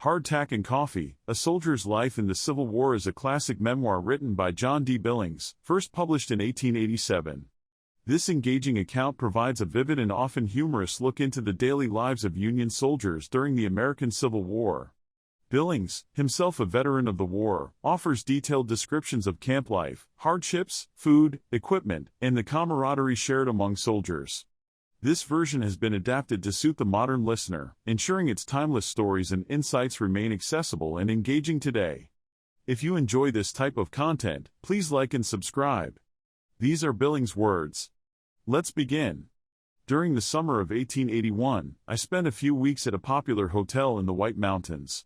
Hardtack and Coffee, A Soldier's Life in the Civil War is a classic memoir written by John D. Billings, first published in 1887. This engaging account provides a vivid and often humorous look into the daily lives of Union soldiers during the American Civil War. Billings, himself a veteran of the war, offers detailed descriptions of camp life, hardships, food, equipment, and the camaraderie shared among soldiers. This version has been adapted to suit the modern listener, ensuring its timeless stories and insights remain accessible and engaging today. If you enjoy this type of content, please like and subscribe. These are Billings' words. Let's begin. During the summer of 1881, I spent a few weeks at a popular hotel in the White Mountains.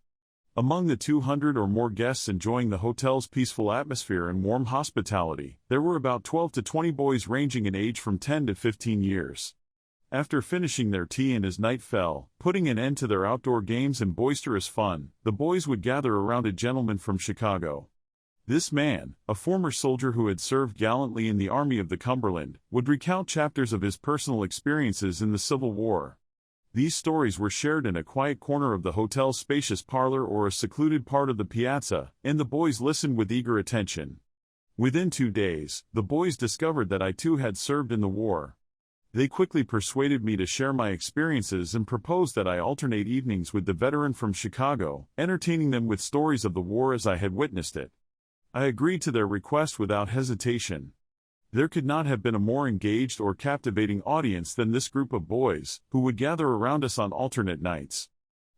Among the 200 or more guests enjoying the hotel's peaceful atmosphere and warm hospitality, there were about 12 to 20 boys ranging in age from 10 to 15 years. After finishing their tea and as night fell, putting an end to their outdoor games and boisterous fun, the boys would gather around a gentleman from Chicago. This man, a former soldier who had served gallantly in the Army of the Cumberland, would recount chapters of his personal experiences in the Civil War. These stories were shared in a quiet corner of the hotel's spacious parlor or a secluded part of the piazza, and the boys listened with eager attention. Within 2 days, the boys discovered that I too had served in the war. They quickly persuaded me to share my experiences and proposed that I alternate evenings with the veteran from Chicago, entertaining them with stories of the war as I had witnessed it. I agreed to their request without hesitation. There could not have been a more engaged or captivating audience than this group of boys, who would gather around us on alternate nights.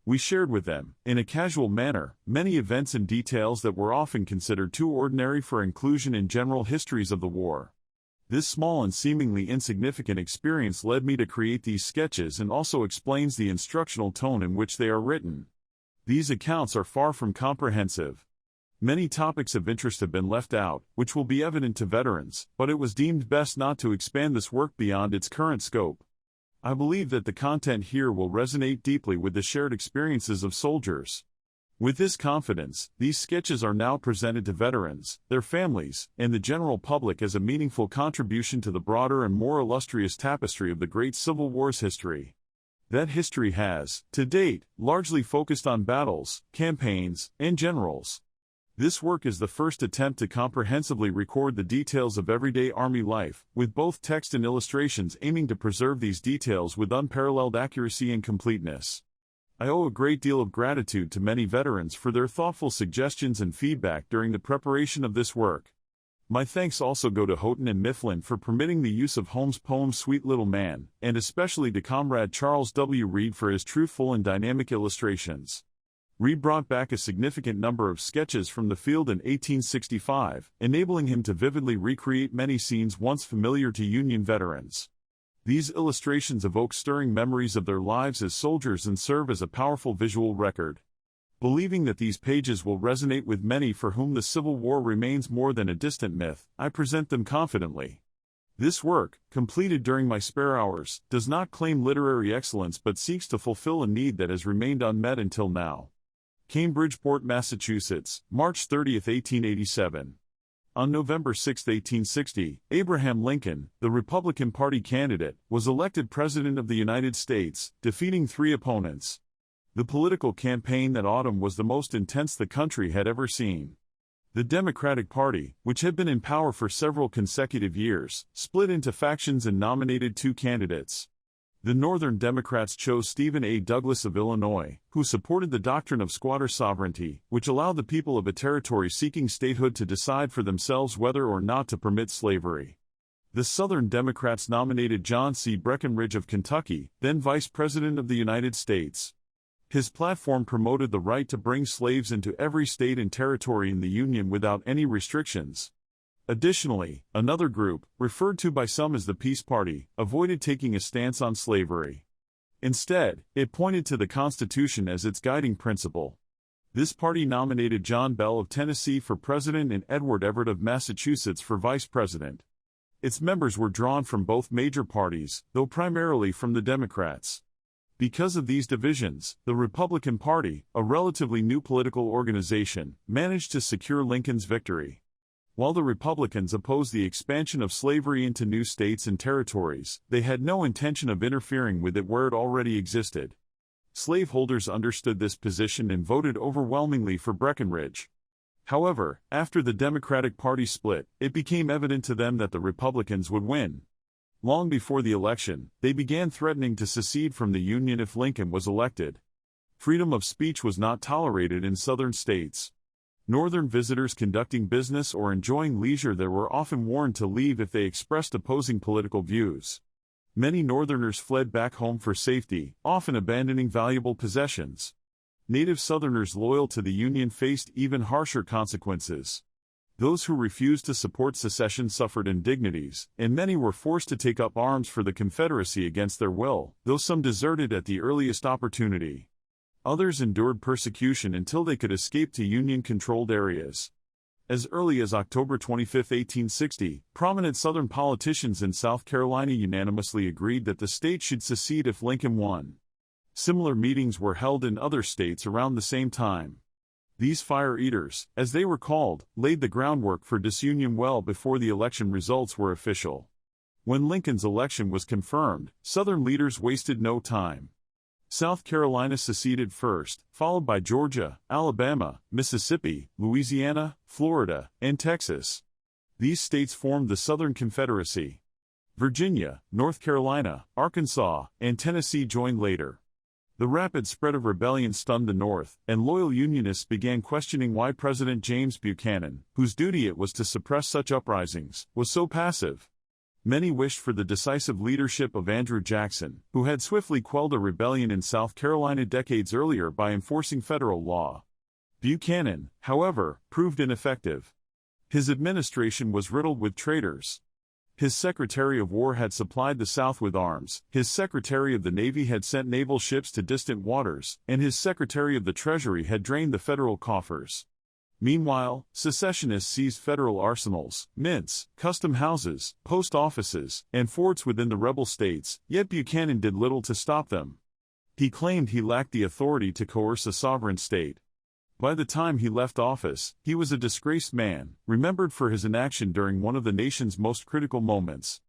We shared with them, in a casual manner, many events and details that were often considered too ordinary for inclusion in general histories of the war. This small and seemingly insignificant experience led me to create these sketches and also explains the instructional tone in which they are written. These accounts are far from comprehensive. Many topics of interest have been left out, which will be evident to veterans, but it was deemed best not to expand this work beyond its current scope. I believe that the content here will resonate deeply with the shared experiences of soldiers. With this confidence, these sketches are now presented to veterans, their families, and the general public as a meaningful contribution to the broader and more illustrious tapestry of the great Civil War's history. That history has, to date, largely focused on battles, campaigns, and generals. This work is the first attempt to comprehensively record the details of everyday Army life, with both text and illustrations aiming to preserve these details with unparalleled accuracy and completeness. I owe a great deal of gratitude to many veterans for their thoughtful suggestions and feedback during the preparation of this work. My thanks also go to Houghton and Mifflin for permitting the use of Holmes' poem Sweet Little Man, and especially to Comrade Charles W. Reed for his truthful and dynamic illustrations. Reed brought back a significant number of sketches from the field in 1865, enabling him to vividly recreate many scenes once familiar to Union veterans. These illustrations evoke stirring memories of their lives as soldiers and serve as a powerful visual record. Believing that these pages will resonate with many for whom the Civil War remains more than a distant myth, I present them confidently. This work, completed during my spare hours, does not claim literary excellence but seeks to fulfill a need that has remained unmet until now. Cambridgeport, Massachusetts, March 30, 1887. On November 6, 1860, Abraham Lincoln, the Republican Party candidate, was elected President of the United States, defeating 3 opponents. The political campaign that autumn was the most intense the country had ever seen. The Democratic Party, which had been in power for several consecutive years, split into factions and nominated 2 candidates. The Northern Democrats chose Stephen A. Douglas of Illinois, who supported the doctrine of squatter sovereignty, which allowed the people of a territory seeking statehood to decide for themselves whether or not to permit slavery. The Southern Democrats nominated John C. Breckinridge of Kentucky, then Vice President of the United States. His platform promoted the right to bring slaves into every state and territory in the Union without any restrictions. Additionally, another group, referred to by some as the Peace Party, avoided taking a stance on slavery. Instead, it pointed to the Constitution as its guiding principle. This party nominated John Bell of Tennessee for president and Edward Everett of Massachusetts for vice president. Its members were drawn from both major parties, though primarily from the Democrats. Because of these divisions, the Republican Party, a relatively new political organization, managed to secure Lincoln's victory. While the Republicans opposed the expansion of slavery into new states and territories, they had no intention of interfering with it where it already existed. Slaveholders understood this position and voted overwhelmingly for Breckinridge. However, after the Democratic Party split, it became evident to them that the Republicans would win. Long before the election, they began threatening to secede from the Union if Lincoln was elected. Freedom of speech was not tolerated in Southern states. Northern visitors conducting business or enjoying leisure there were often warned to leave if they expressed opposing political views. Many Northerners fled back home for safety, often abandoning valuable possessions. Native Southerners loyal to the Union faced even harsher consequences. Those who refused to support secession suffered indignities, and many were forced to take up arms for the Confederacy against their will, though some deserted at the earliest opportunity. Others endured persecution until they could escape to Union-controlled areas. As early as October 25, 1860, prominent Southern politicians in South Carolina unanimously agreed that the state should secede if Lincoln won. Similar meetings were held in other states around the same time. These fire eaters, as they were called, laid the groundwork for disunion well before the election results were official. When Lincoln's election was confirmed, Southern leaders wasted no time. South Carolina seceded first, followed by Georgia, Alabama, Mississippi, Louisiana, Florida, and Texas. These states formed the Southern Confederacy. Virginia, North Carolina, Arkansas, and Tennessee joined later. The rapid spread of rebellion stunned the North, and loyal Unionists began questioning why President James Buchanan, whose duty it was to suppress such uprisings, was so passive. Many wished for the decisive leadership of Andrew Jackson, who had swiftly quelled a rebellion in South Carolina decades earlier by enforcing federal law. Buchanan, however, proved ineffective. His administration was riddled with traitors. His Secretary of War had supplied the South with arms, his Secretary of the Navy had sent naval ships to distant waters, and his Secretary of the Treasury had drained the federal coffers. Meanwhile, secessionists seized federal arsenals, mints, custom houses, post offices, and forts within the rebel states, yet Buchanan did little to stop them. He claimed he lacked the authority to coerce a sovereign state. By the time he left office, he was a disgraced man, remembered for his inaction during one of the nation's most critical moments.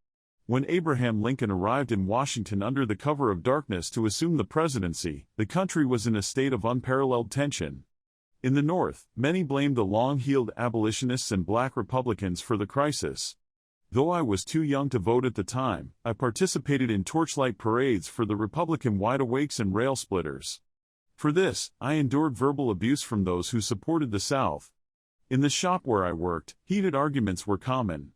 When Abraham Lincoln arrived in Washington under the cover of darkness to assume the presidency, the country was in a state of unparalleled tension. In the North, many blamed the long-heeled abolitionists and black Republicans for the crisis. Though I was too young to vote at the time, I participated in torchlight parades for the Republican wide-awakes and rail-splitters. For this, I endured verbal abuse from those who supported the South. In the shop where I worked, heated arguments were common.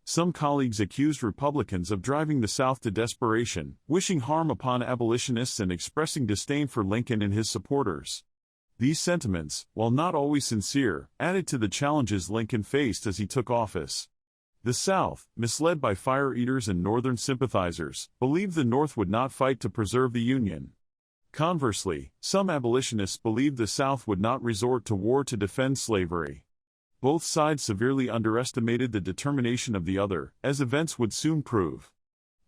Some colleagues accused Republicans of driving the South to desperation, wishing harm upon abolitionists and expressing disdain for Lincoln and his supporters. These sentiments, while not always sincere, added to the challenges Lincoln faced as he took office. The South, misled by fire eaters and Northern sympathizers, believed the North would not fight to preserve the Union. Conversely, some abolitionists believed the South would not resort to war to defend slavery. Both sides severely underestimated the determination of the other, as events would soon prove.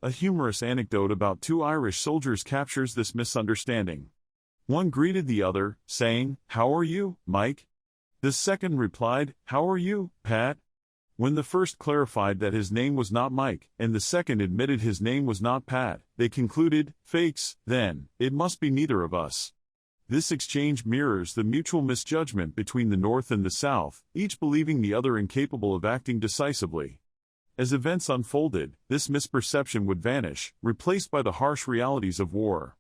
A humorous anecdote about two Irish soldiers captures this misunderstanding. One greeted the other, saying, "How are you, Mike?" The second replied, "How are you, Pat?" When the first clarified that his name was not Mike, and the second admitted his name was not Pat, they concluded, "Fakes, then, it must be neither of us." This exchange mirrors the mutual misjudgment between the North and the South, each believing the other incapable of acting decisively. As events unfolded, this misperception would vanish, replaced by the harsh realities of war.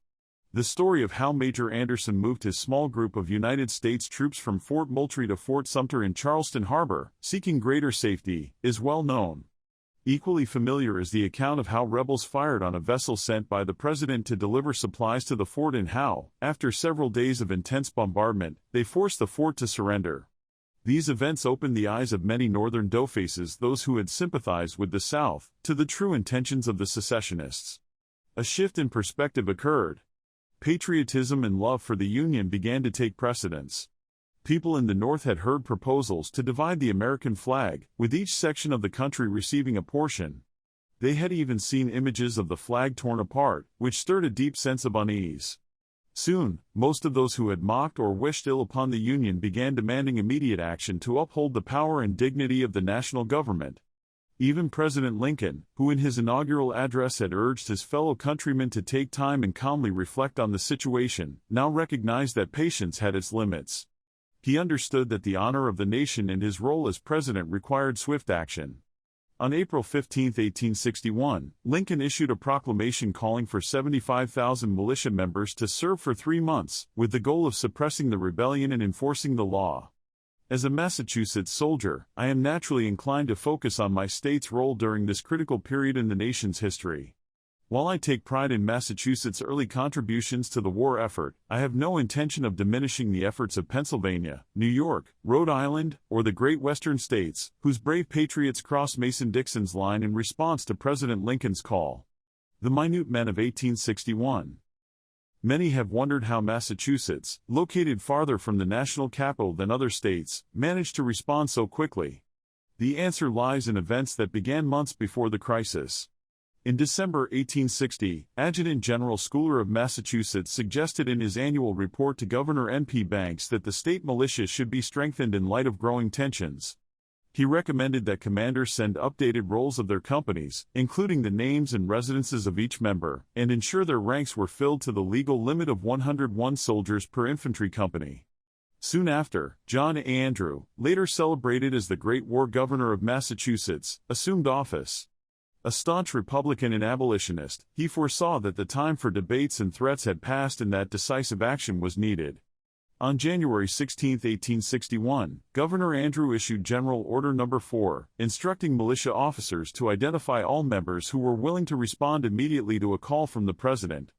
The story of how Major Anderson moved his small group of United States troops from Fort Moultrie to Fort Sumter in Charleston Harbor, seeking greater safety, is well known. Equally familiar is the account of how rebels fired on a vessel sent by the president to deliver supplies to the fort and how, after several days of intense bombardment, they forced the fort to surrender. These events opened the eyes of many Northern doughfaces, those who had sympathized with the South, to the true intentions of the secessionists. A shift in perspective occurred. Patriotism and love for the Union began to take precedence. People in the North had heard proposals to divide the American flag, with each section of the country receiving a portion. They had even seen images of the flag torn apart, which stirred a deep sense of unease. Soon, most of those who had mocked or wished ill upon the Union began demanding immediate action to uphold the power and dignity of the national government. Even President Lincoln, who in his inaugural address had urged his fellow countrymen to take time and calmly reflect on the situation, now recognized that patience had its limits. He understood that the honor of the nation and his role as president required swift action. On April 15, 1861, Lincoln issued a proclamation calling for 75,000 militia members to serve for 3 months, with the goal of suppressing the rebellion and enforcing the law. As a Massachusetts soldier, I am naturally inclined to focus on my state's role during this critical period in the nation's history. While I take pride in Massachusetts' early contributions to the war effort, I have no intention of diminishing the efforts of Pennsylvania, New York, Rhode Island, or the great western states, whose brave patriots crossed Mason-Dixon's line in response to President Lincoln's call. The minute men of 1861. Many have wondered how Massachusetts, located farther from the national capital than other states, managed to respond so quickly. The answer lies in events that began months before the crisis. In December 1860, Adjutant General Schuyler of Massachusetts suggested in his annual report to Governor N.P. Banks that the state militia should be strengthened in light of growing tensions. He recommended that commanders send updated rolls of their companies, including the names and residences of each member, and ensure their ranks were filled to the legal limit of 101 soldiers per infantry company. Soon after, John A. Andrew, later celebrated as the Great War Governor of Massachusetts, assumed office. A staunch Republican and abolitionist, he foresaw that the time for debates and threats had passed and that decisive action was needed. On January 16, 1861, Governor Andrew issued General Order No. 4, instructing militia officers to identify all members who were willing to respond immediately to a call from the President.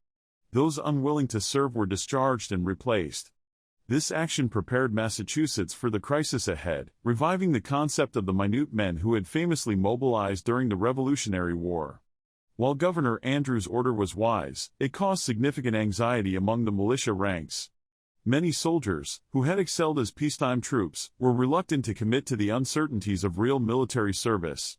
Those unwilling to serve were discharged and replaced. This action prepared Massachusetts for the crisis ahead, reviving the concept of the minute men who had famously mobilized during the Revolutionary War. While Governor Andrew's order was wise, it caused significant anxiety among the militia ranks. Many soldiers, who had excelled as peacetime troops, were reluctant to commit to the uncertainties of real military service.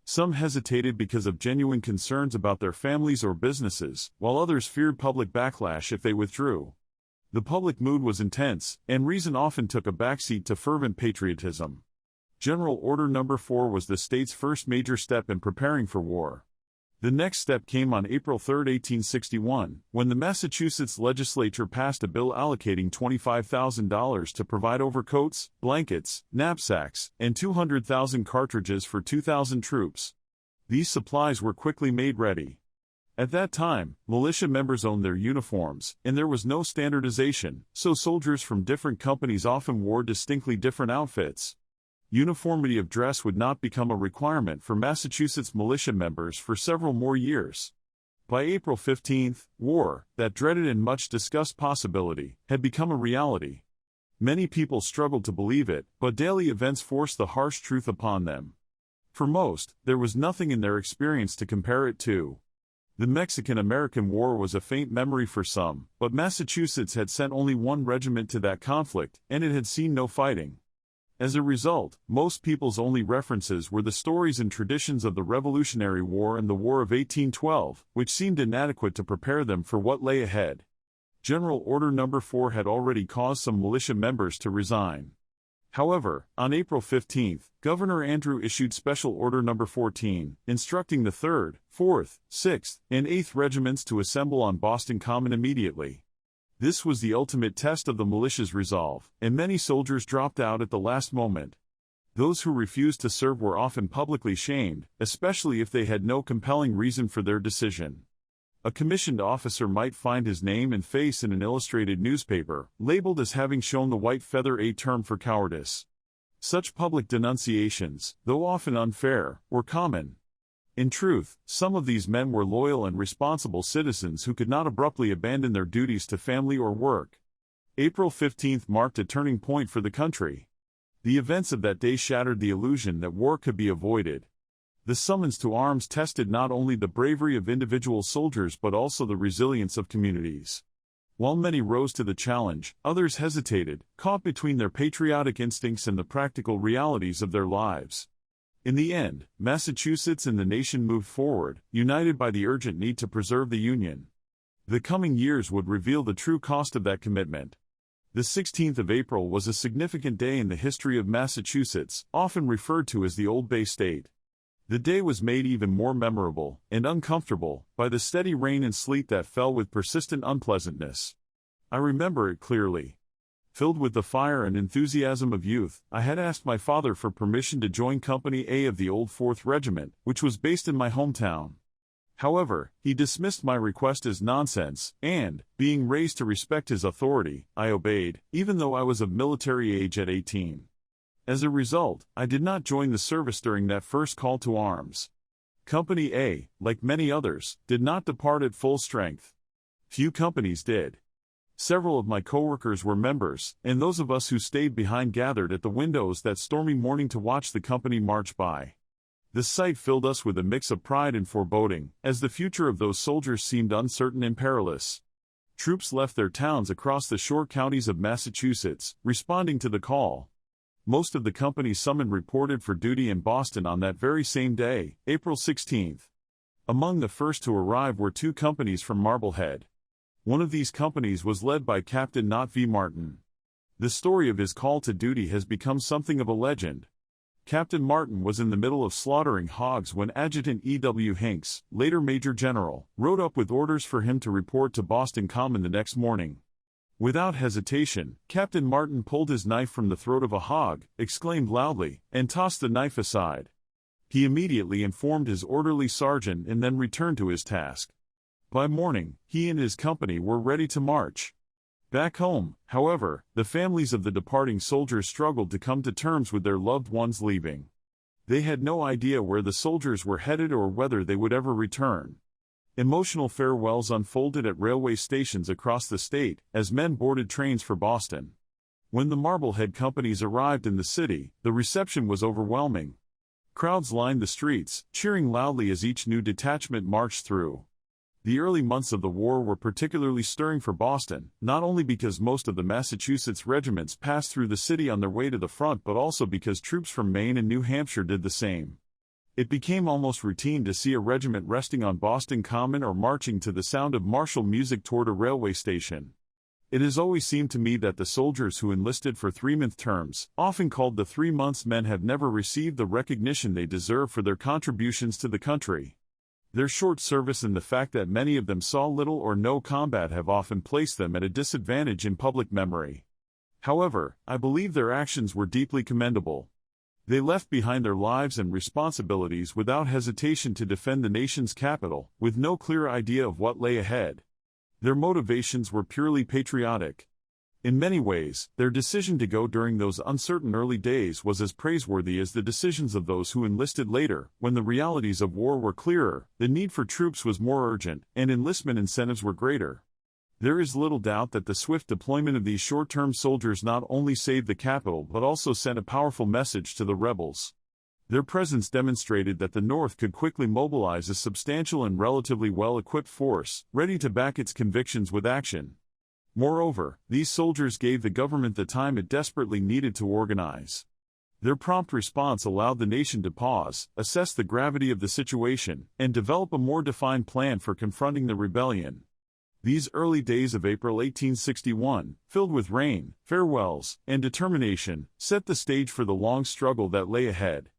Some hesitated because of genuine concerns about their families or businesses, while others feared public backlash if they withdrew. The public mood was intense, and reason often took a backseat to fervent patriotism. General Order No. 4 was the state's first major step in preparing for war. The next step came on April 3, 1861, when the Massachusetts legislature passed a bill allocating $25,000 to provide overcoats, blankets, knapsacks, and 200,000 cartridges for 2,000 troops. These supplies were quickly made ready. At that time, militia members owned their uniforms, and there was no standardization, so soldiers from different companies often wore distinctly different outfits. Uniformity of dress would not become a requirement for Massachusetts militia members for several more years. By April 15, war, that dreaded and much discussed possibility, had become a reality. Many people struggled to believe it, but daily events forced the harsh truth upon them. For most, there was nothing in their experience to compare it to. The Mexican-American War was a faint memory for some, but Massachusetts had sent only one regiment to that conflict, and it had seen no fighting. As a result, most people's only references were the stories and traditions of the Revolutionary War and the War of 1812, which seemed inadequate to prepare them for what lay ahead. General Order No. 4 had already caused some militia members to resign. However, on April 15, Governor Andrew issued Special Order No. 14, instructing the 3rd, 4th, 6th, and 8th Regiments to assemble on Boston Common immediately. This was the ultimate test of the militia's resolve, and many soldiers dropped out at the last moment. Those who refused to serve were often publicly shamed, especially if they had no compelling reason for their decision. A commissioned officer might find his name and face in an illustrated newspaper, labeled as having shown the white feather, a term for cowardice. Such public denunciations, though often unfair, were common. In truth, some of these men were loyal and responsible citizens who could not abruptly abandon their duties to family or work. April 15 marked a turning point for the country. The events of that day shattered the illusion that war could be avoided. The summons to arms tested not only the bravery of individual soldiers but also the resilience of communities. While many rose to the challenge, others hesitated, caught between their patriotic instincts and the practical realities of their lives. In the end, Massachusetts and the nation moved forward, united by the urgent need to preserve the Union. The coming years would reveal the true cost of that commitment. The 16th of April was a significant day in the history of Massachusetts, often referred to as the Old Bay State. The day was made even more memorable and uncomfortable by the steady rain and sleet that fell with persistent unpleasantness. I remember it clearly. Filled with the fire and enthusiasm of youth, I had asked my father for permission to join Company A of the Old 4th Regiment, which was based in my hometown. However, he dismissed my request as nonsense, and, being raised to respect his authority, I obeyed, even though I was of military age at 18. As a result, I did not join the service during that first call to arms. Company A, like many others, did not depart at full strength. Few companies did. Several of my coworkers were members, and those of us who stayed behind gathered at the windows that stormy morning to watch the company march by. The sight filled us with a mix of pride and foreboding, as the future of those soldiers seemed uncertain and perilous. Troops left their towns across the shore counties of Massachusetts, responding to the call. Most of the companies summoned reported for duty in Boston on that very same day, April 16. Among the first to arrive were 2 companies from Marblehead. One of these companies was led by Captain Knott V. Martin. The story of his call to duty has become something of a legend. Captain Martin was in the middle of slaughtering hogs when Adjutant E. W. Hinks, later Major General, rode up with orders for him to report to Boston Common the next morning. Without hesitation, Captain Martin pulled his knife from the throat of a hog, exclaimed loudly, and tossed the knife aside. He immediately informed his orderly sergeant and then returned to his task. By morning, he and his company were ready to march. Back home, however, the families of the departing soldiers struggled to come to terms with their loved ones leaving. They had no idea where the soldiers were headed or whether they would ever return. Emotional farewells unfolded at railway stations across the state, as men boarded trains for Boston. When the Marblehead companies arrived in the city, the reception was overwhelming. Crowds lined the streets, cheering loudly as each new detachment marched through. The early months of the war were particularly stirring for Boston, not only because most of the Massachusetts regiments passed through the city on their way to the front but also because troops from Maine and New Hampshire did the same. It became almost routine to see a regiment resting on Boston Common or marching to the sound of martial music toward a railway station. It has always seemed to me that the soldiers who enlisted for 3-month terms, often called the 3 months men, have never received the recognition they deserve for their contributions to the country. Their short service and the fact that many of them saw little or no combat have often placed them at a disadvantage in public memory. However, I believe their actions were deeply commendable. They left behind their lives and responsibilities without hesitation to defend the nation's capital, with no clear idea of what lay ahead. Their motivations were purely patriotic. In many ways, their decision to go during those uncertain early days was as praiseworthy as the decisions of those who enlisted later, when the realities of war were clearer, the need for troops was more urgent, and enlistment incentives were greater. There is little doubt that the swift deployment of these short-term soldiers not only saved the capital but also sent a powerful message to the rebels. Their presence demonstrated that the North could quickly mobilize a substantial and relatively well-equipped force, ready to back its convictions with action. Moreover, these soldiers gave the government the time it desperately needed to organize. Their prompt response allowed the nation to pause, assess the gravity of the situation, and develop a more defined plan for confronting the rebellion. These early days of April 1861, filled with rain, farewells, and determination, set the stage for the long struggle that lay ahead.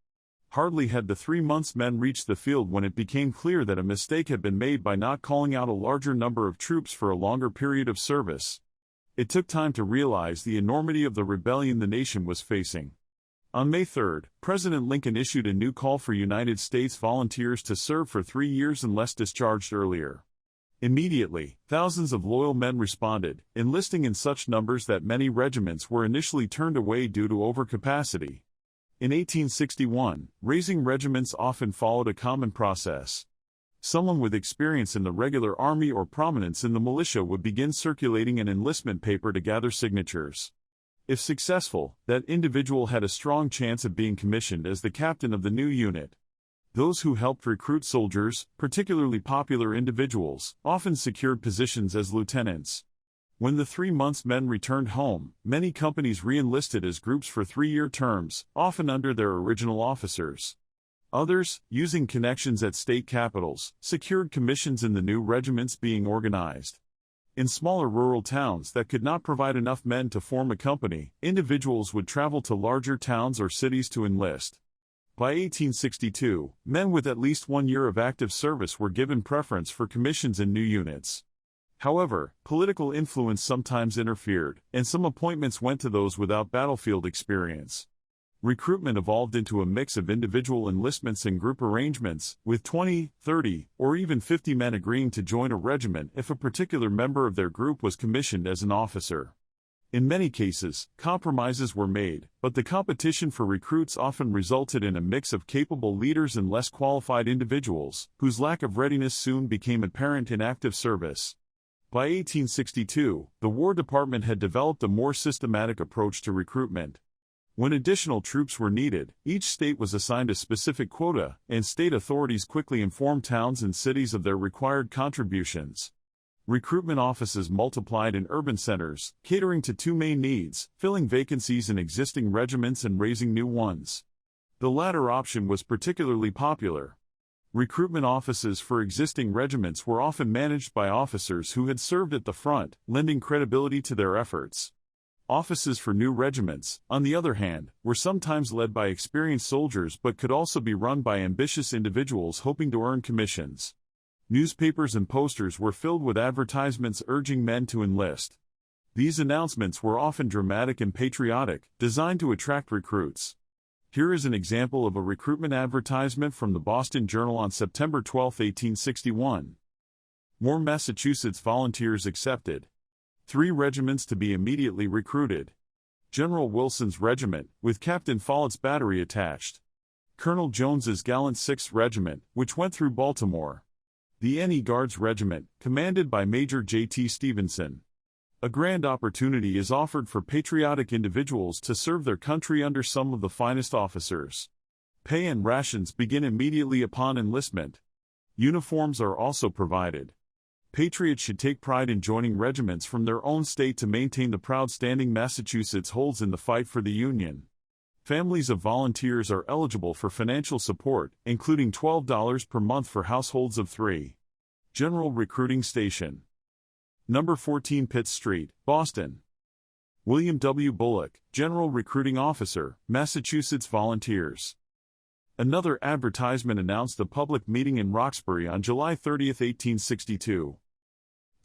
Hardly had the 3 months men reached the field when it became clear that a mistake had been made by not calling out a larger number of troops for a longer period of service. It took time to realize the enormity of the rebellion the nation was facing. On May 3, President Lincoln issued a new call for United States volunteers to serve for 3 years unless discharged earlier. Immediately, thousands of loyal men responded, enlisting in such numbers that many regiments were initially turned away due to overcapacity. In 1861, raising regiments often followed a common process. Someone with experience in the regular army or prominence in the militia would begin circulating an enlistment paper to gather signatures. If successful, that individual had a strong chance of being commissioned as the captain of the new unit. Those who helped recruit soldiers, particularly popular individuals, often secured positions as lieutenants. When the 3 months men returned home, many companies re-enlisted as groups for 3-year terms, often under their original officers. Others, using connections at state capitals, secured commissions in the new regiments being organized. In smaller rural towns that could not provide enough men to form a company, individuals would travel to larger towns or cities to enlist. By 1862, men with at least 1 year of active service were given preference for commissions in new units. However, political influence sometimes interfered, and some appointments went to those without battlefield experience. Recruitment evolved into a mix of individual enlistments and group arrangements, with 20, 30, or even 50 men agreeing to join a regiment if a particular member of their group was commissioned as an officer. In many cases, compromises were made, but the competition for recruits often resulted in a mix of capable leaders and less qualified individuals, whose lack of readiness soon became apparent in active service. By 1862, the War Department had developed a more systematic approach to recruitment. When additional troops were needed, each state was assigned a specific quota, and state authorities quickly informed towns and cities of their required contributions. Recruitment offices multiplied in urban centers, catering to two main needs: filling vacancies in existing regiments and raising new ones. The latter option was particularly popular. Recruitment offices for existing regiments were often managed by officers who had served at the front, lending credibility to their efforts. Offices for new regiments, on the other hand, were sometimes led by experienced soldiers but could also be run by ambitious individuals hoping to earn commissions. Newspapers and posters were filled with advertisements urging men to enlist. These announcements were often dramatic and patriotic, designed to attract recruits. Here is an example of a recruitment advertisement from the Boston Journal on September 12, 1861. More Massachusetts volunteers accepted. 3 regiments to be immediately recruited. General Wilson's regiment, with Captain Follett's battery attached. Colonel Jones's gallant 6th Regiment, which went through Baltimore. The N.E. Guards Regiment, commanded by Major J.T. Stevenson. A grand opportunity is offered for patriotic individuals to serve their country under some of the finest officers. Pay and rations begin immediately upon enlistment. Uniforms are also provided. Patriots should take pride in joining regiments from their own state to maintain the proud standing Massachusetts holds in the fight for the Union. Families of volunteers are eligible for financial support, including $12 per month for households of 3. General Recruiting Station. Number 14 Pitt Street, Boston. William W. Bullock, General Recruiting Officer, Massachusetts Volunteers. Another advertisement announced a public meeting in Roxbury on July 30, 1862.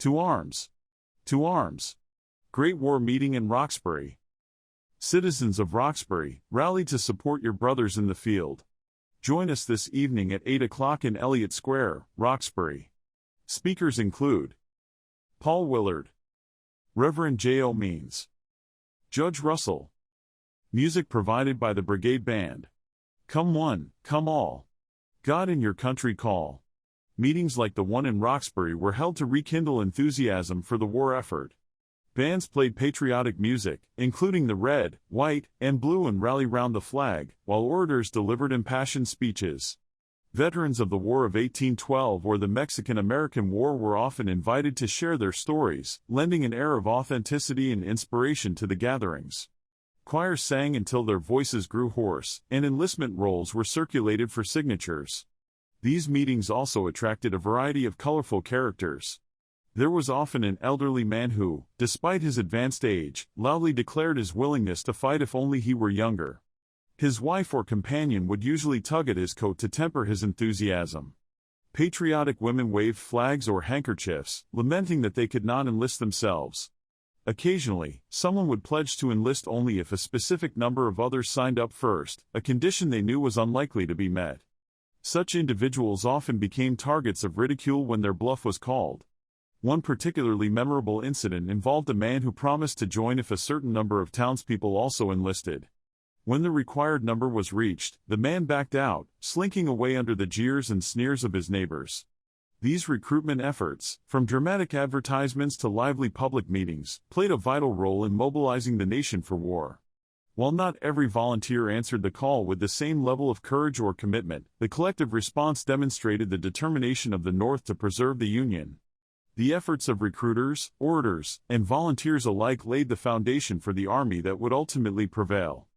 To arms! To arms! Great War Meeting in Roxbury. Citizens of Roxbury, rally to support your brothers in the field. Join us this evening at 8 o'clock in Elliott Square, Roxbury. Speakers include Paul Willard, Reverend J.O. Means, Judge Russell. Music provided by the Brigade Band. Come one, come all. God and your country call. Meetings like the one in Roxbury were held to rekindle enthusiasm for the war effort. Bands played patriotic music, including the red, white, and blue and Rally Round the Flag, while orators delivered impassioned speeches. Veterans of the War of 1812 or the Mexican-American War were often invited to share their stories, lending an air of authenticity and inspiration to the gatherings. Choirs sang until their voices grew hoarse, and enlistment rolls were circulated for signatures. These meetings also attracted a variety of colorful characters. There was often an elderly man who, despite his advanced age, loudly declared his willingness to fight if only he were younger. His wife or companion would usually tug at his coat to temper his enthusiasm. Patriotic women waved flags or handkerchiefs, lamenting that they could not enlist themselves. Occasionally, someone would pledge to enlist only if a specific number of others signed up first, a condition they knew was unlikely to be met. Such individuals often became targets of ridicule when their bluff was called. One particularly memorable incident involved a man who promised to join if a certain number of townspeople also enlisted. When the required number was reached, the man backed out, slinking away under the jeers and sneers of his neighbors. These recruitment efforts, from dramatic advertisements to lively public meetings, played a vital role in mobilizing the nation for war. While not every volunteer answered the call with the same level of courage or commitment, the collective response demonstrated the determination of the North to preserve the Union. The efforts of recruiters, orators, and volunteers alike laid the foundation for the army that would ultimately prevail.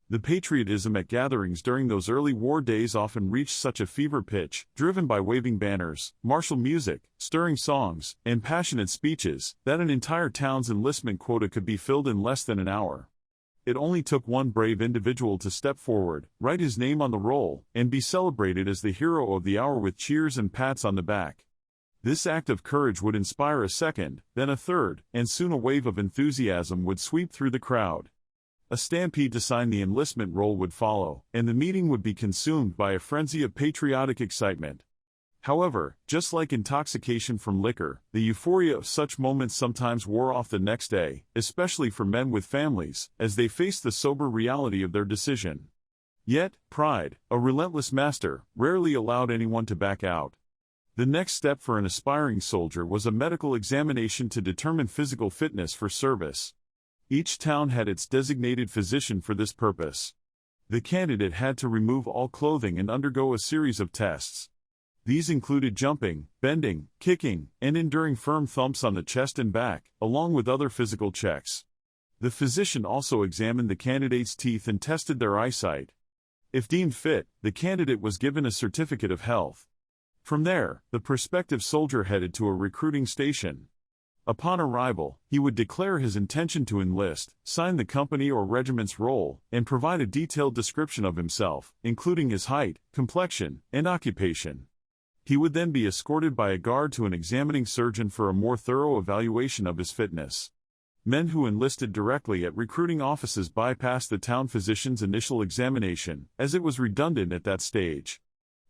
The patriotism at gatherings during those early war days often reached such a fever pitch, driven by waving banners, martial music, stirring songs, and passionate speeches, that an entire town's enlistment quota could be filled in less than an hour. It only took one brave individual to step forward, write his name on the roll, and be celebrated as the hero of the hour with cheers and pats on the back. This act of courage would inspire a second, then a third, and soon a wave of enthusiasm would sweep through the crowd. A stampede to sign the enlistment roll would follow, and the meeting would be consumed by a frenzy of patriotic excitement. However, just like intoxication from liquor, the euphoria of such moments sometimes wore off the next day, especially for men with families, as they faced the sober reality of their decision. Yet, pride, a relentless master, rarely allowed anyone to back out. The next step for an aspiring soldier was a medical examination to determine physical fitness for service. Each town had its designated physician for this purpose. The candidate had to remove all clothing and undergo a series of tests. These included jumping, bending, kicking, and enduring firm thumps on the chest and back, along with other physical checks. The physician also examined the candidate's teeth and tested their eyesight. If deemed fit, the candidate was given a certificate of health. From there, the prospective soldier headed to a recruiting station. Upon arrival, he would declare his intention to enlist, sign the company or regiment's roll, and provide a detailed description of himself, including his height, complexion, and occupation. He would then be escorted by a guard to an examining surgeon for a more thorough evaluation of his fitness. Men who enlisted directly at recruiting offices bypassed the town physician's initial examination, as it was redundant at that stage.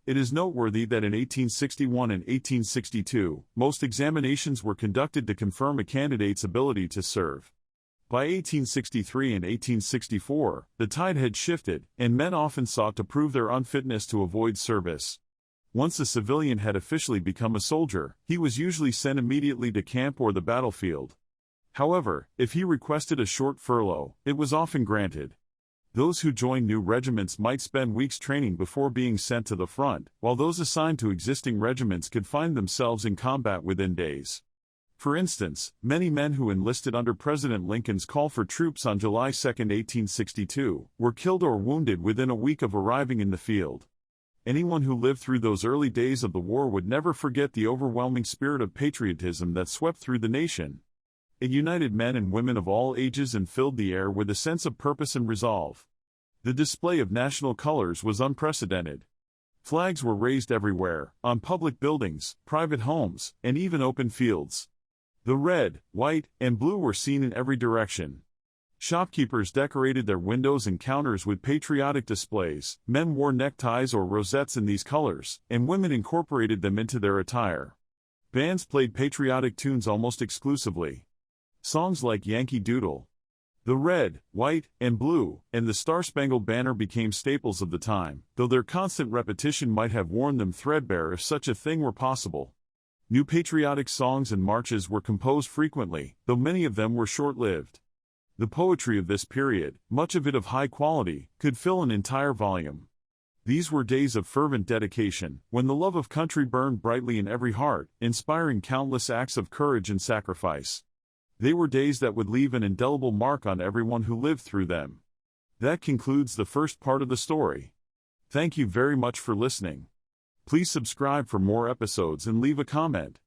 It is noteworthy that in 1861 and 1862, most examinations were conducted to confirm a candidate's ability to serve. By 1863 and 1864, the tide had shifted, and men often sought to prove their unfitness to avoid service. Once a civilian had officially become a soldier, he was usually sent immediately to camp or the battlefield. However, if he requested a short furlough, it was often granted. Those who joined new regiments might spend weeks training before being sent to the front, while those assigned to existing regiments could find themselves in combat within days. For instance, many men who enlisted under President Lincoln's call for troops on July 2, 1862, were killed or wounded within a week of arriving in the field. Anyone who lived through those early days of the war would never forget the overwhelming spirit of patriotism that swept through the nation. It united men and women of all ages and filled the air with a sense of purpose and resolve. The display of national colors was unprecedented. Flags were raised everywhere, on public buildings, private homes, and even open fields. The red, white, and blue were seen in every direction. Shopkeepers decorated their windows and counters with patriotic displays, men wore neckties or rosettes in these colors, and women incorporated them into their attire. Bands played patriotic tunes almost exclusively. Songs like Yankee Doodle, The Red, White, and Blue, and the Star-Spangled Banner became staples of the time, though their constant repetition might have worn them threadbare if such a thing were possible. New patriotic songs and marches were composed frequently, though many of them were short-lived. The poetry of this period, much of it of high quality, could fill an entire volume. These were days of fervent dedication, when the love of country burned brightly in every heart, inspiring countless acts of courage and sacrifice. They were days that would leave an indelible mark on everyone who lived through them. That concludes the first part of the story. Thank you very much for listening. Please subscribe for more episodes and leave a comment.